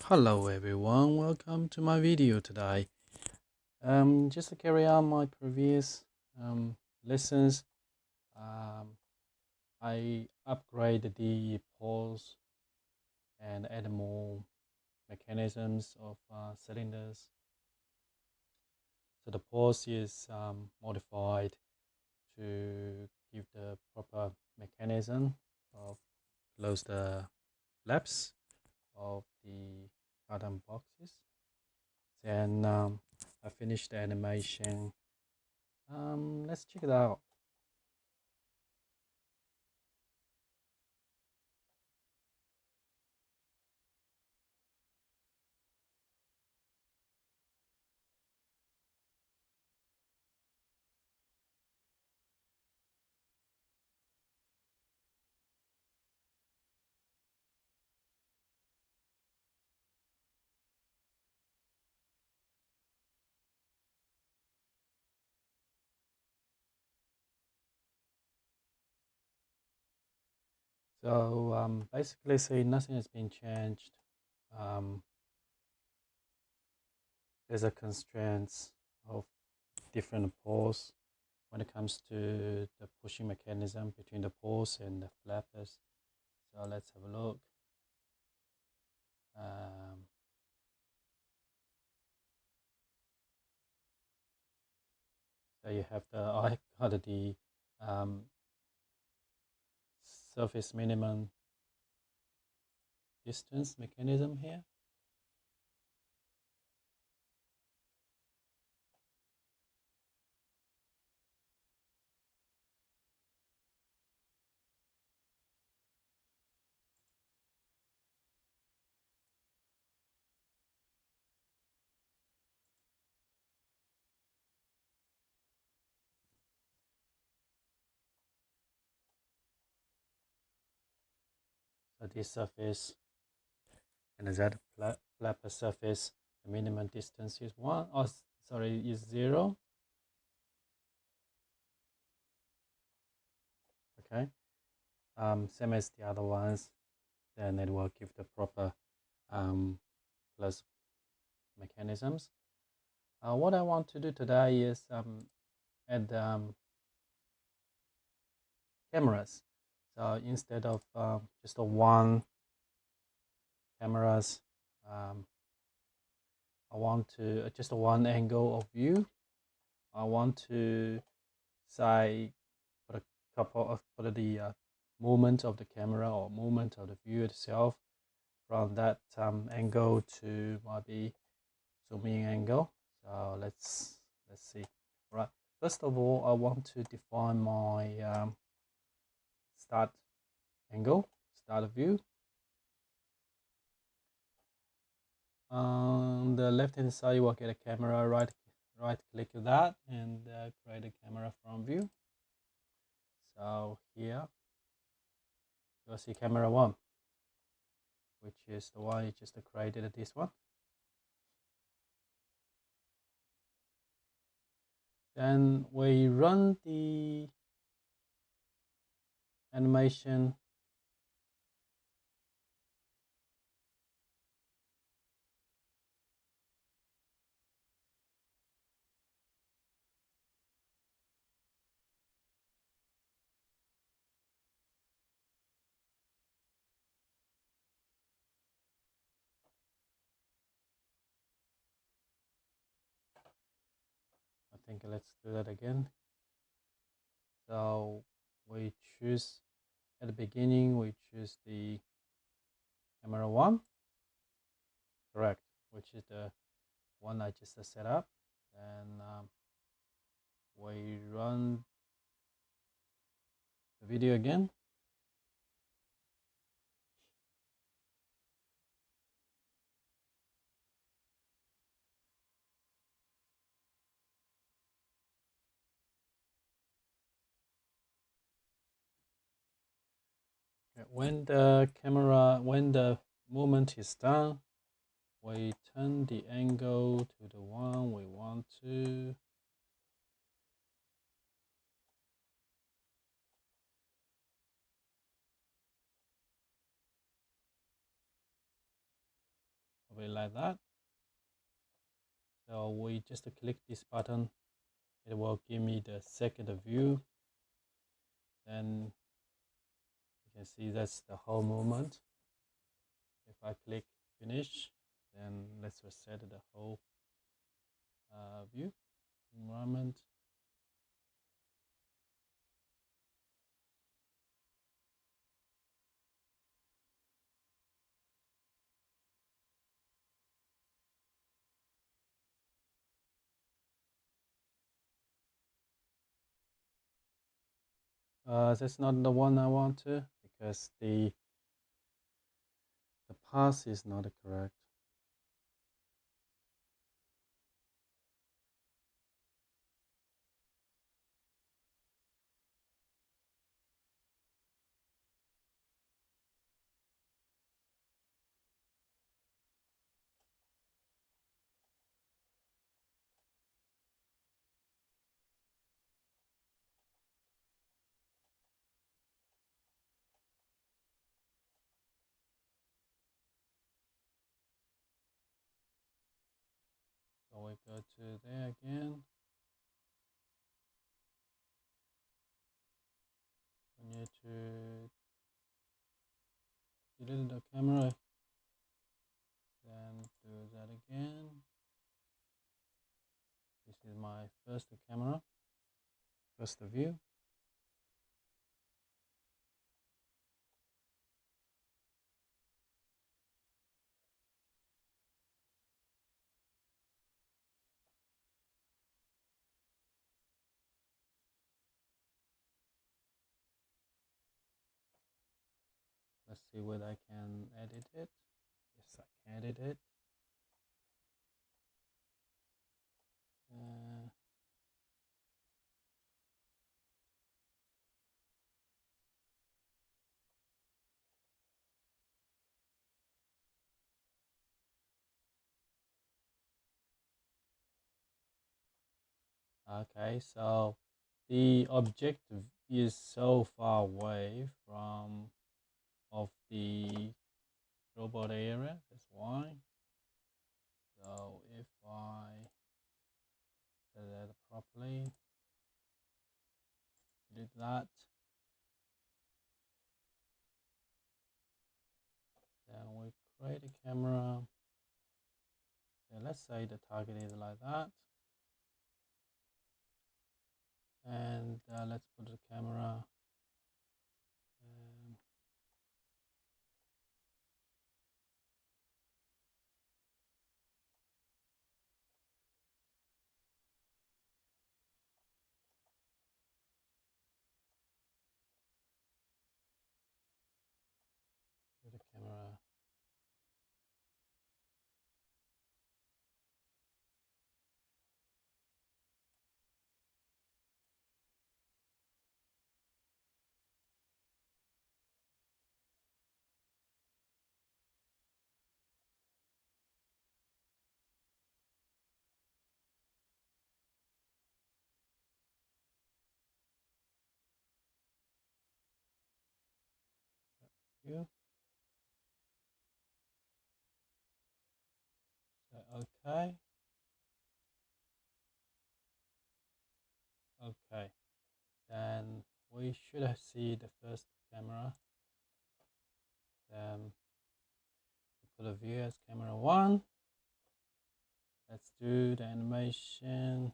Hello everyone, welcome to my video today. Just to carry on my previous lessons, um, I upgraded the pulse and add more mechanisms of cylinders. So the pulse is modified to give the proper mechanism of close the flaps of the carton boxes. Then I finished the animation. Let's check it out. So basically, say nothing has been changed. Um, there's a constraints of different poles when it comes to the pushing mechanism between the poles and the flappers. So let's have a look. Um, so you have I got the um, surface minimum distance mechanism here. So this surface and that flapper surface, the minimum distance is one. Oh, sorry, is 0. Okay. Same as the other ones. Then it will give the proper plus mechanisms. What I want to do today is add cameras. So instead of just a one cameras, I want to just a one angle of view. I want to say put a couple of put the movement of the camera or movement of the view itself from that angle to maybe zooming angle. So let's see. Right. First of all, I want to define my start angle, start view. On the left hand side, you will get a camera. Right click that and create a camera from view. So here you'll see camera 1, which is the one you just created. This one. Then we run the animation. I think let's do that again. So we choose at the beginning, we choose the camera 1, correct, which is the one I just set up. Then we run the video again. When the movement is done, we turn the angle to the one we want to. probably like that. So we just click this button, it will give me the second view. Then you can see that's the whole movement. If I click finish, then let's reset the whole view environment. That's not the one I want to, because the path is not correct. So we go to there again. We need to delete the camera, then do that again. This is my first camera, first view. Let's see whether I can edit it. Yes, I can edit it. Okay, so the object is so far away from of the robot area. That's why. So if I set that properly, delete that, then we create a camera. So let's say the target is like that, and let's put the camera. The camera. View. So okay. Okay. Then we should have seen the first camera. Then put a view as camera 1. Let's do the animation.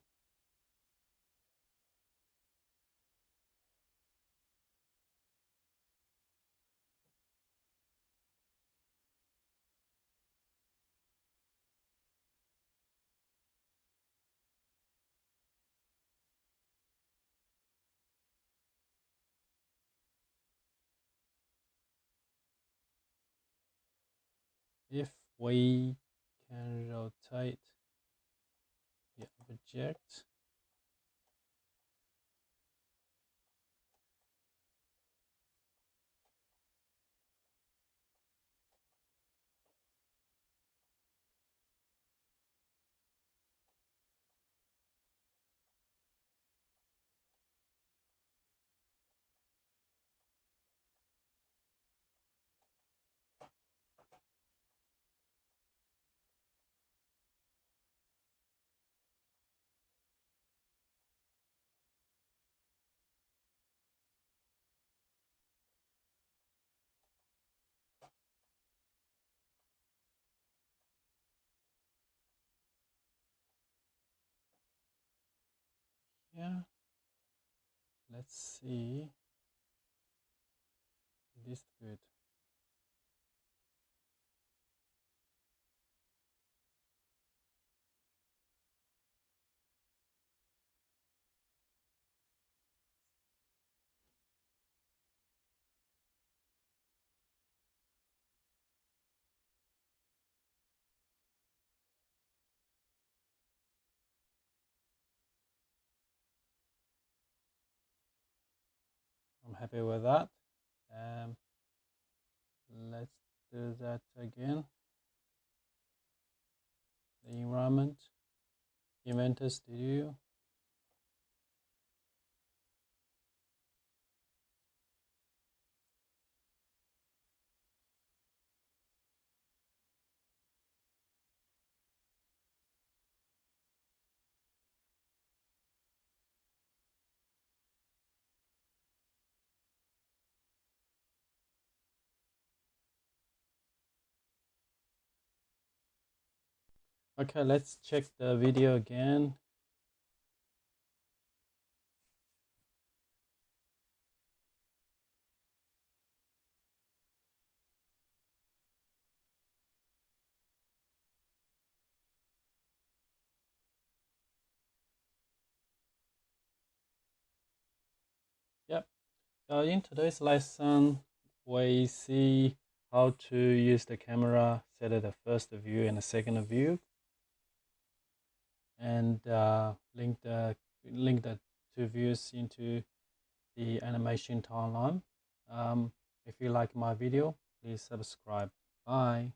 If we can rotate the object, here. Let's see. It is good. I'm happy with that. Um, let's do that again. The environment, Inventor Studio. Okay, let's check the video again. Yep. So in today's lesson, we see how to use the camera, set it the first view and the second view, and link the two views into the animation timeline. If you like my video, please subscribe. Bye.